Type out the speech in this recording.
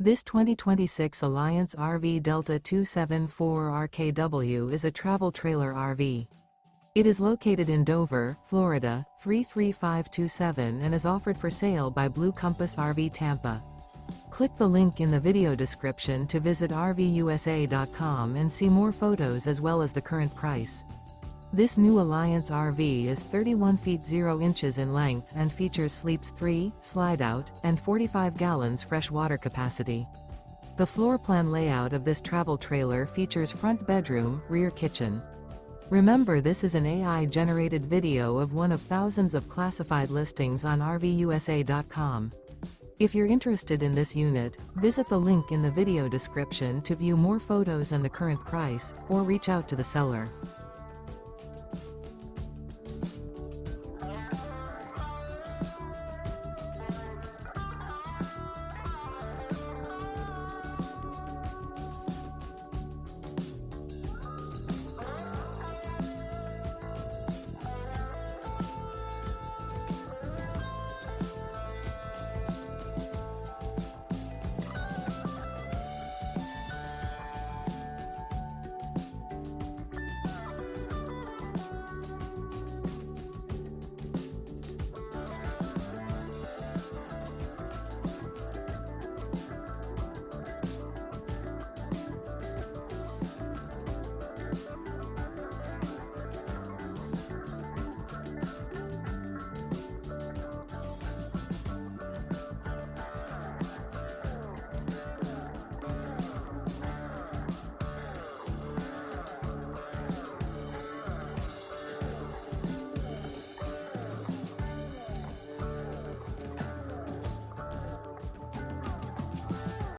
This 2026 Alliance RV Delta 274RKW is a travel trailer RV. It is located in Dover, Florida, 33527 and is offered for sale by Blue Compass RV Tampa. Click the link in the video description to visit RVUSA.com and see more photos as well as the current price. This new Alliance RV is 31 feet 0 inches in length and features sleeps 3, Slideout, and 45 gallons fresh water capacity. The floor plan layout of this travel trailer features front bedroom, rear kitchen. Remember, this is an AI-generated video of one of thousands of classified listings on RVUSA.com. If you're interested in this unit, visit the link in the video description to view more photos and the current price, or reach out to the seller.